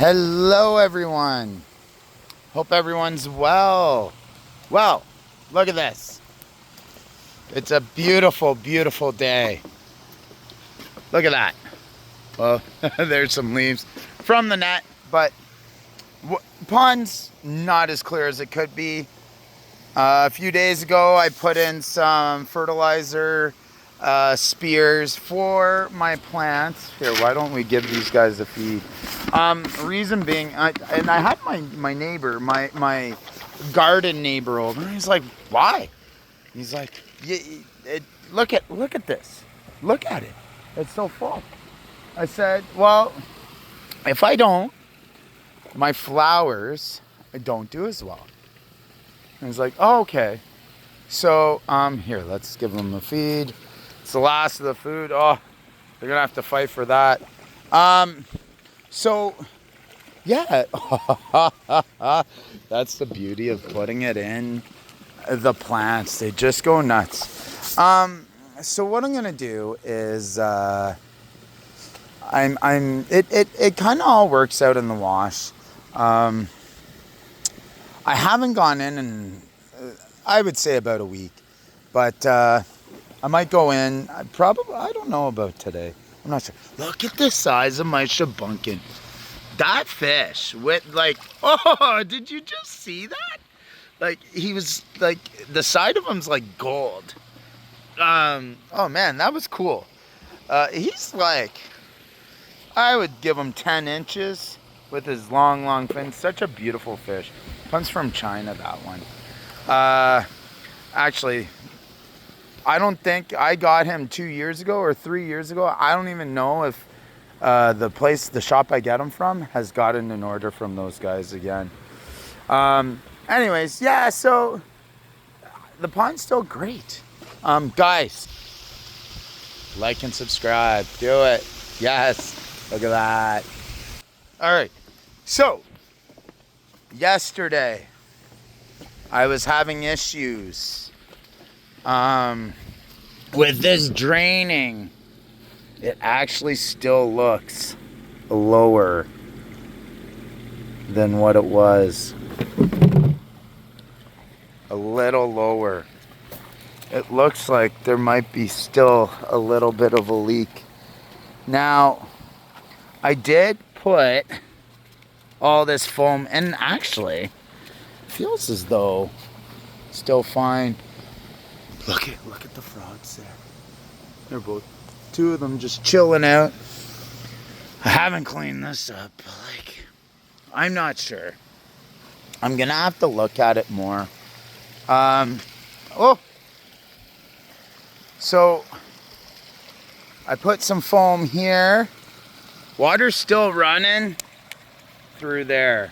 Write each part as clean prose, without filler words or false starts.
Hello everyone. Hope everyone's well. Well, look at this. It's a beautiful, beautiful day. Look at that. Well, there's some leaves from the net, but pond's not as clear as it could be. A few days ago, I put in some fertilizer spears for my plants. Here, why don't we give these guys a feed? Reason being, I had my neighbor, my garden neighbor over, and he's like, "Why?" He's like, "Look at this. Look at it. It's so full." I said, "Well, if I don't, my flowers don't do as well." And he's like, "Oh, okay." So, here, let's give them a feed. It's the last of the food. Oh, they're gonna have to fight for that. So, yeah, that's the beauty of putting it in the plants. They just go nuts. So what I'm gonna do is, it kind of all works out in the wash. I haven't gone in I would say about a week, but I might go in. I don't know about today. I'm not sure. Look at the size of my shabunkin. That fish with oh, did you just see that? Like, he was like, the side of him's like gold. Oh man, that was cool. He's like, I would give him 10 inches with his long fins. Such a beautiful fish. Comes from China, that one. Actually, I don't think I got him 2 years ago or 3 years ago. I don't even know if the shop I get them from has gotten an order from those guys again. Anyways, yeah, so the pond's still great. Guys, like and subscribe. Do it. Yes. Look at that. All right. So, yesterday, I was having issues with this draining. It actually still looks lower than what it was. A little lower. It looks like there might be still a little bit of a leak. Now, I did put all this foam, and actually, it feels as though it's still fine. Look at the frogs there. They're both, two of them just chilling out. I haven't cleaned this up. I'm not sure. I'm gonna have to look at it more. So I put some foam here. Water's still running through there.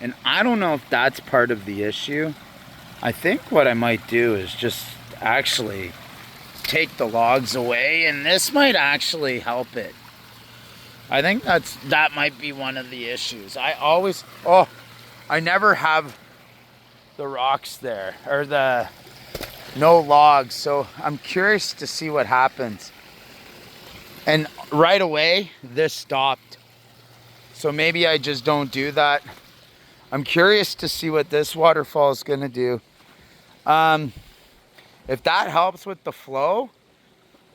And I don't know if that's part of the issue. I think what I might do is just actually take the logs away, and this might actually help it. I think that might be one of the issues. I never have the rocks there, or no logs, so I'm curious to see what happens. And right away, this stopped. So maybe I just don't do that. I'm curious to see what this waterfall is gonna do. If that helps with the flow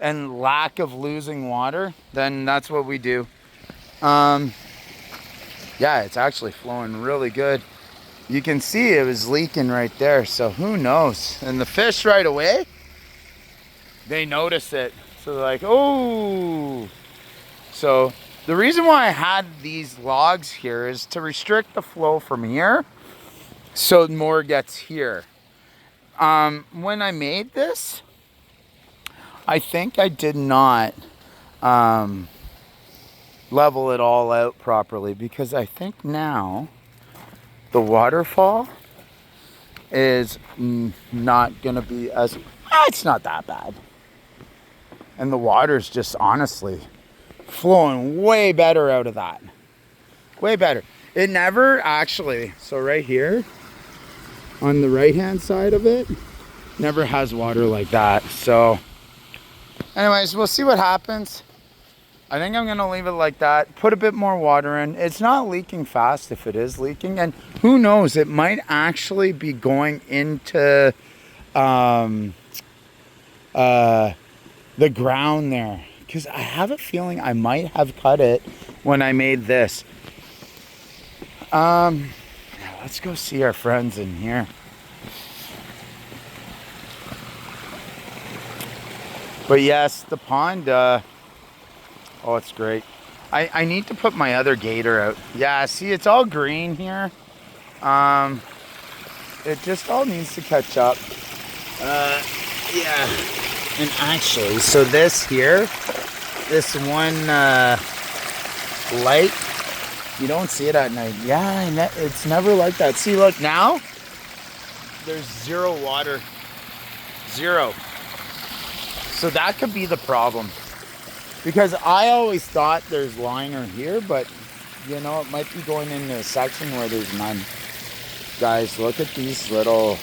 and lack of losing water, then that's what we do. Yeah, it's actually flowing really good. You can see it was leaking right there, so who knows? And the fish right away, they notice it. So they're like, oh. So the reason why I had these logs here is to restrict the flow from here so more gets here. When I made this, I think I did not level it all out properly, because I think now the waterfall is not gonna be as, it's not that bad. And the water's just honestly flowing way better out of that. Way better. It never actually, so right here on the right hand side of it, never has water like that. So anyways, we'll see what happens. I think I'm gonna leave it like that. Put a bit more water in. It's not leaking fast if it is leaking, and who knows? It might actually be going into the ground there, because I have a feeling I might have cut it when I made this. Let's go see our friends in here. But yes, the pond, oh, it's great. I need to put my other gator out. Yeah, see, it's all green here. It just all needs to catch up. Yeah. And actually, so this here, this one light, you don't see it at night. Yeah, it's never like that. See, look, now there's zero water. Zero. So that could be the problem. Because I always thought there's liner here, but you know, it might be going into a section where there's none. Guys, look at these little...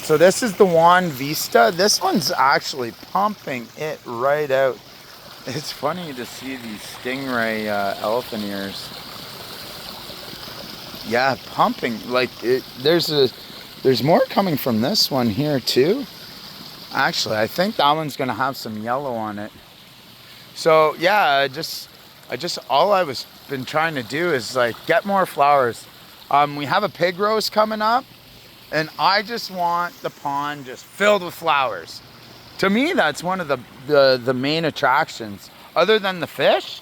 So this is the Juan Vista. This one's actually pumping it right out. It's funny to see these stingray elephant ears. Yeah, pumping. Like, there's more coming from this one here too. Actually, I think that one's gonna have some yellow on it. So yeah, I just all I was been trying to do is like get more flowers. We have a pig roast coming up, and I just want the pond just filled with flowers. To me, that's one of the main attractions, other than the fish,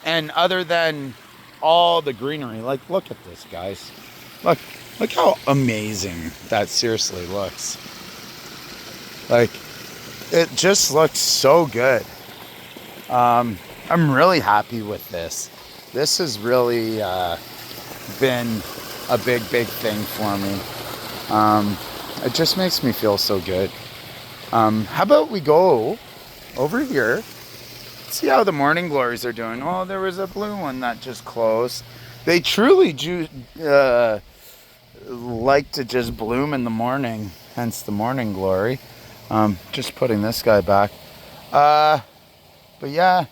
and other than all the greenery. Like, look at this, guys. Look how amazing that seriously looks. Like, it just looks so good. I'm really happy with this. This has really been a big thing for me. It just makes me feel so good. How about we go over here, see how the morning glories are doing. Oh, there was a blue one that just closed. They truly like to just bloom in the morning, hence the morning glory. Just putting this guy back. But yeah,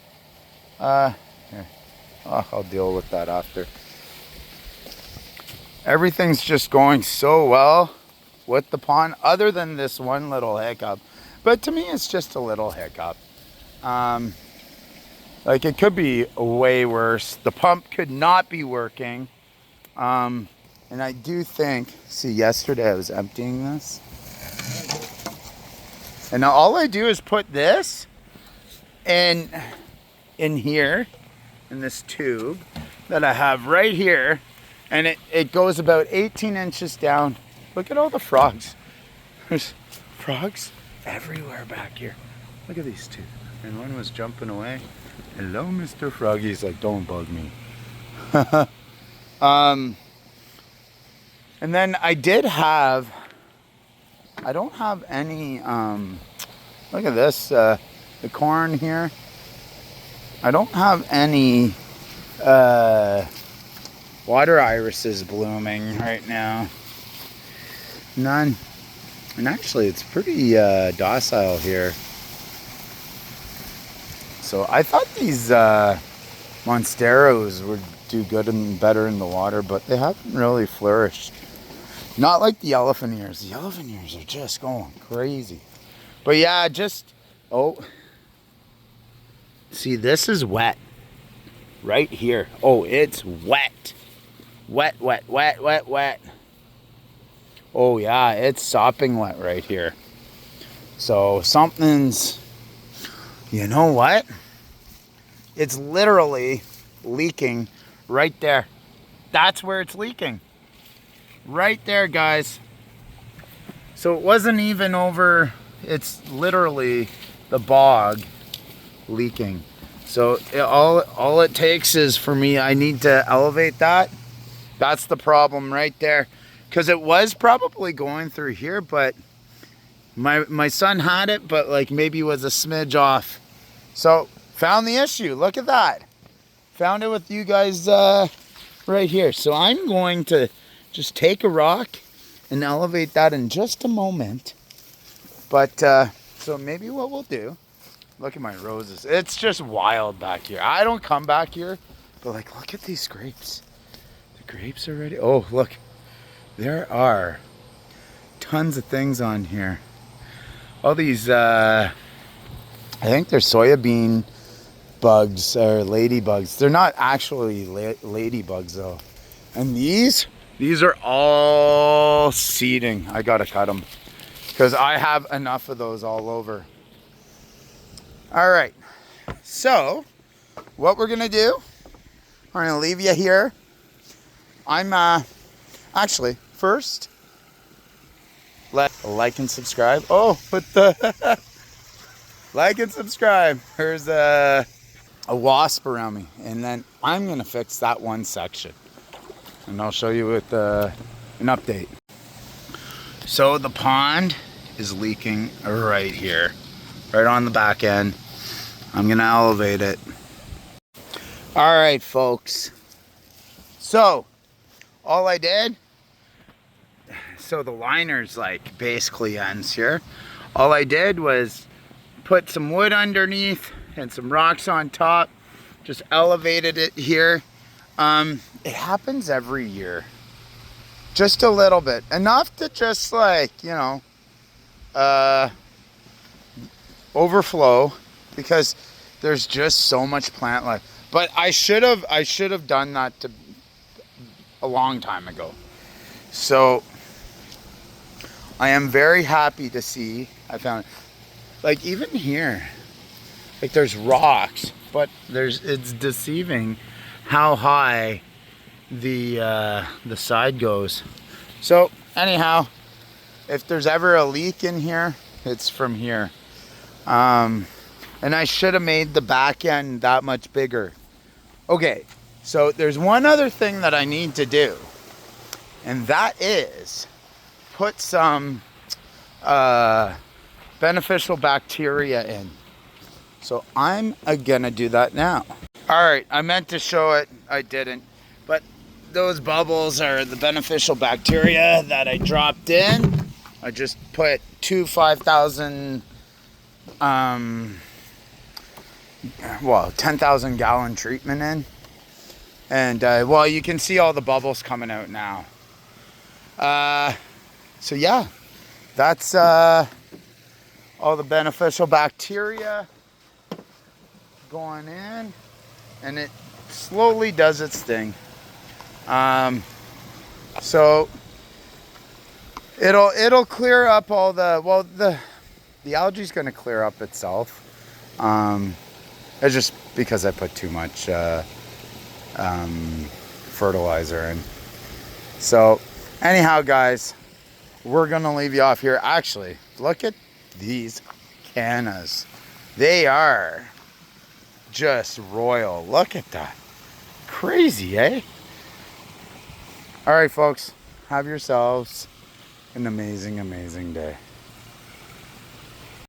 here. Oh, I'll deal with that after. Everything's just going so well with the pond, other than this one little hiccup. But to me, it's just a little hiccup. Like, it could be way worse. The pump could not be working. And I do think, see, yesterday I was emptying this. And now all I do is put this in here, in this tube that I have right here. And it goes about 18 inches down. Look at all the frogs. There's frogs everywhere back here. Look at these two. And one was jumping away. Hello, Mr. Froggy. He's like, don't bug me. And then I don't have any, look at this, the corn here. I don't have any water irises blooming right now. None. And actually, it's pretty docile here. So I thought these Monsteros would do good and better in the water, but they haven't really flourished. Not like the elephant ears. The elephant ears are just going crazy. But yeah, see, this is wet. Right here. Oh, it's wet. Wet. Oh yeah, it's sopping wet right here. So something's, you know what? It's literally leaking right there. That's where it's leaking. Right there, guys. So it wasn't even over, it's literally the bog leaking. So all it takes is for me, I need to elevate that. That's the problem right there. Because it was probably going through here, but my son had it, but like maybe was a smidge off. So found the issue. Look at that. Found it with you guys right here. So I'm going to just take a rock and elevate that in just a moment. But so maybe what we'll do Look at my roses. It's just wild back here. I don't come back here, but like, look at these grapes. The grapes are ready. Oh, look. There are tons of things on here. All these, I think they're soybean bugs or ladybugs. They're not actually ladybugs though. And these are all seeding. I gotta cut them because I have enough of those all over. All right, so what we're gonna do, we're gonna leave you here. I'm actually first, like and subscribe. Oh, what the like and subscribe. There's a wasp around me, and then I'm gonna fix that one section, and I'll show you with an update. So the pond is leaking right here, right on the back end. I'm gonna elevate it. All right, folks. So all I did, so the liner's like basically ends here. All I did was put some wood underneath and some rocks on top, just elevated it here. It happens every year, just a little bit, enough to just like, you know, overflow, because there's just so much plant life. But I should have done that a long time ago. So I am very happy to see I found it. Like even here, like there's rocks, but it's deceiving how high the side goes. So anyhow, if there's ever a leak in here, it's from here. And I should have made the back end that much bigger. Okay, so there's one other thing that I need to do, and that is put some beneficial bacteria in. So I'm gonna do that now. All right, I meant to show it, I didn't, but those bubbles are the beneficial bacteria that I dropped in. I just put two 5,000 10,000 gallon treatment in, and well, you can see all the bubbles coming out now. So yeah, that's all the beneficial bacteria going in, and it slowly does its thing. So it'll clear up all the algae's going to clear up itself. It's just because I put too much fertilizer in. So anyhow, guys, we're gonna leave you off here. Actually, look at these cannas. They are just royal. Look at that. Crazy, eh? All right, folks, have yourselves an amazing, amazing day.